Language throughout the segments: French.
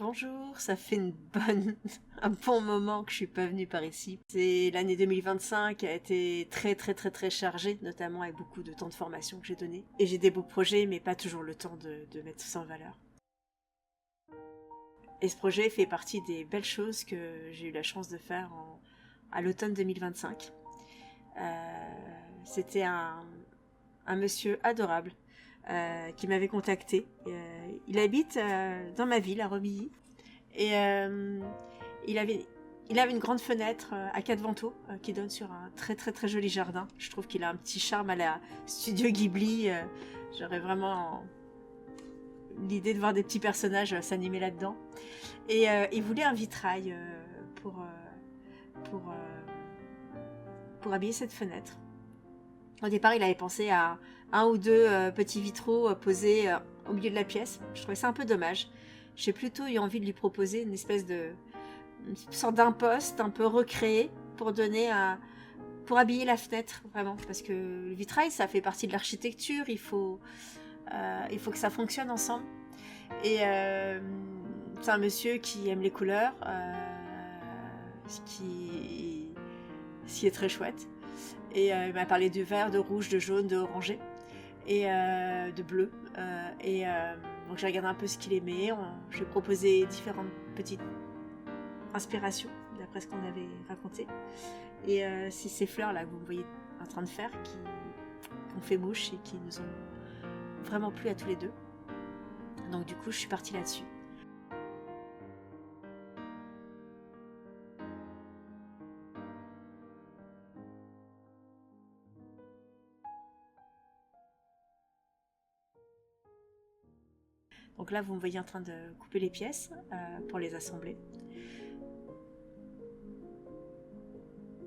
Bonjour, ça fait un bon moment que je suis pas venue par ici. C'est l'année 2025 qui a été très très très très chargée, notamment avec beaucoup de temps de formation que j'ai donné. Et j'ai des beaux projets, mais pas toujours le temps de mettre ça en valeur. Et ce projet fait partie des belles choses que j'ai eu la chance de faire à l'automne 2025. C'était un monsieur adorable qui m'avait contacté. Il habite dans ma ville, à Romilly. Et il avait, il avait une grande fenêtre à quatre vantaux qui donne sur un très très très joli jardin. Je trouve qu'il a un petit charme à la Studio Ghibli. J'aurais vraiment l'idée de voir des petits personnages s'animer là-dedans. Et il voulait un vitrail pour, pour habiller cette fenêtre. Au départ, il avait pensé à un ou deux petits vitraux posés au milieu de la pièce. Je trouvais ça un peu dommage. J'ai plutôt eu envie de lui proposer une sorte d'imposte un peu recréé pour habiller la fenêtre, vraiment. Parce que le vitrail, ça fait partie de l'architecture. Il faut que ça fonctionne ensemble. Et c'est un monsieur qui aime les couleurs, ce qui est très chouette. Et il m'a parlé de vert, de rouge, de jaune, de orangé et de bleu. Donc j'ai regardé un peu ce qu'il aimait. Je lui ai proposé différentes petites inspirations d'après ce qu'on avait raconté. Et c'est ces fleurs là que vous me voyez en train de faire qui ont fait mouche et qui nous ont vraiment plu à tous les deux. Donc du coup je suis partie là-dessus. Donc là, vous me voyez en train de couper les pièces pour les assembler.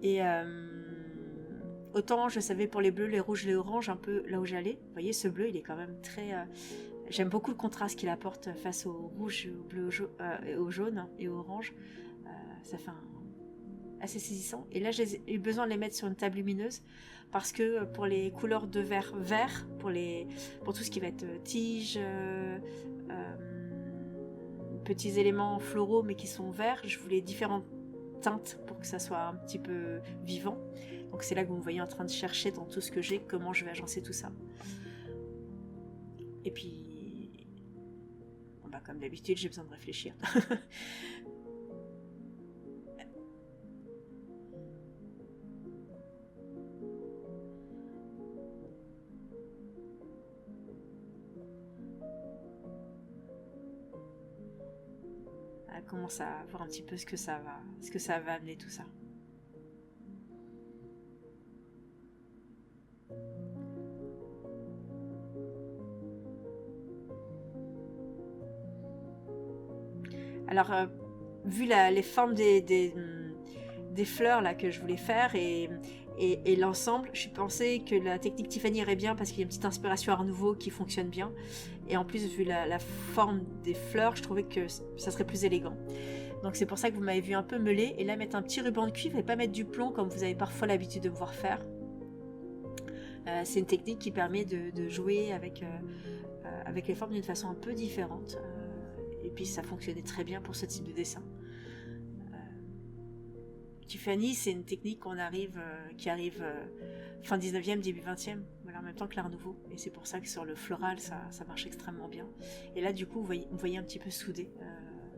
Et autant je savais pour les bleus, les rouges, les oranges, un peu là où j'allais. Vous voyez, ce bleu, il est quand même très... j'aime beaucoup le contraste qu'il apporte face au rouge, au bleu, au jaune et au orange. Ça fait assez saisissant. Et là, j'ai eu besoin de les mettre sur une table lumineuse parce que pour les couleurs de vert, pour tout ce qui va être tige... petits éléments floraux mais qui sont verts, je voulais différentes teintes pour que ça soit un petit peu vivant. Donc c'est là que vous me voyez en train de chercher dans tout ce que j'ai comment je vais agencer tout ça. Et puis comme d'habitude j'ai besoin de réfléchir. Commence à voir un petit peu ce que ça va amener tout ça. Alors, vu les formes des fleurs là que je voulais faire et l'ensemble, je pensais que la technique Tiffany irait bien parce qu'il y a une petite inspiration Art Nouveau qui fonctionne bien. Et en plus, vu la forme des fleurs, je trouvais que ça serait plus élégant. Donc c'est pour ça que vous m'avez vu un peu meuler. Et là, mettre un petit ruban de cuivre et pas mettre du plomb comme vous avez parfois l'habitude de me voir faire. C'est une technique qui permet de jouer avec les formes d'une façon un peu différente. Et puis ça fonctionnait très bien pour ce type de dessin. Tiffany, c'est une technique qui arrive fin 19e, début 20e, voilà, en même temps que l'Art Nouveau. Et c'est pour ça que sur le floral, ça marche extrêmement bien. Et là, du coup, vous voyez un petit peu soudé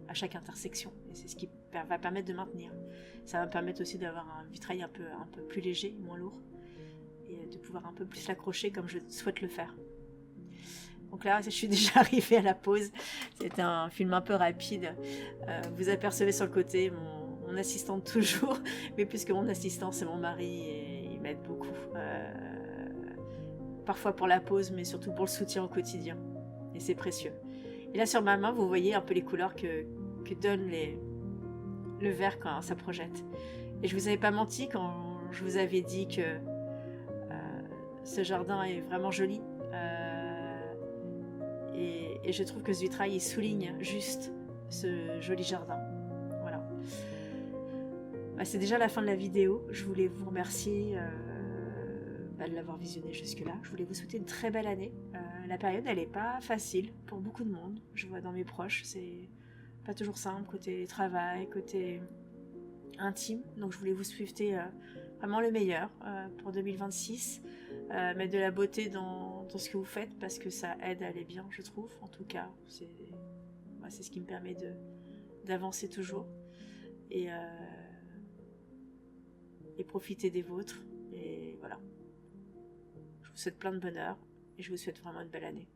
à chaque intersection. Et c'est ce qui va permettre de maintenir. Ça va me permettre aussi d'avoir un vitrail un peu plus léger, moins lourd. Et de pouvoir un peu plus l'accrocher comme je souhaite le faire. Donc là, je suis déjà arrivée à la pause. C'était un film un peu rapide. Vous apercevez sur le côté mon assistante toujours, mais puisque mon assistant c'est mon mari et il m'aide beaucoup, parfois pour la pause mais surtout pour le soutien au quotidien, et c'est précieux. Et là sur ma main vous voyez un peu les couleurs que donne le vert quand ça projette, et je vous avais pas menti quand je vous avais dit que ce jardin est vraiment joli, et je trouve que ce vitrail il souligne juste ce joli jardin. C'est déjà la fin de la vidéo. Je voulais vous remercier de l'avoir visionné jusque-là. Je voulais vous souhaiter une très belle année. La période, elle n'est pas facile pour beaucoup de monde. Je vois dans mes proches, c'est pas toujours simple, côté travail, côté intime. Donc je voulais vous souhaiter vraiment le meilleur pour 2026. Mettre de la beauté dans ce que vous faites parce que ça aide à aller bien, je trouve. En tout cas, c'est ce qui me permet d'avancer toujours et profiter des vôtres. Et voilà. Je vous souhaite plein de bonheur et je vous souhaite vraiment une belle année.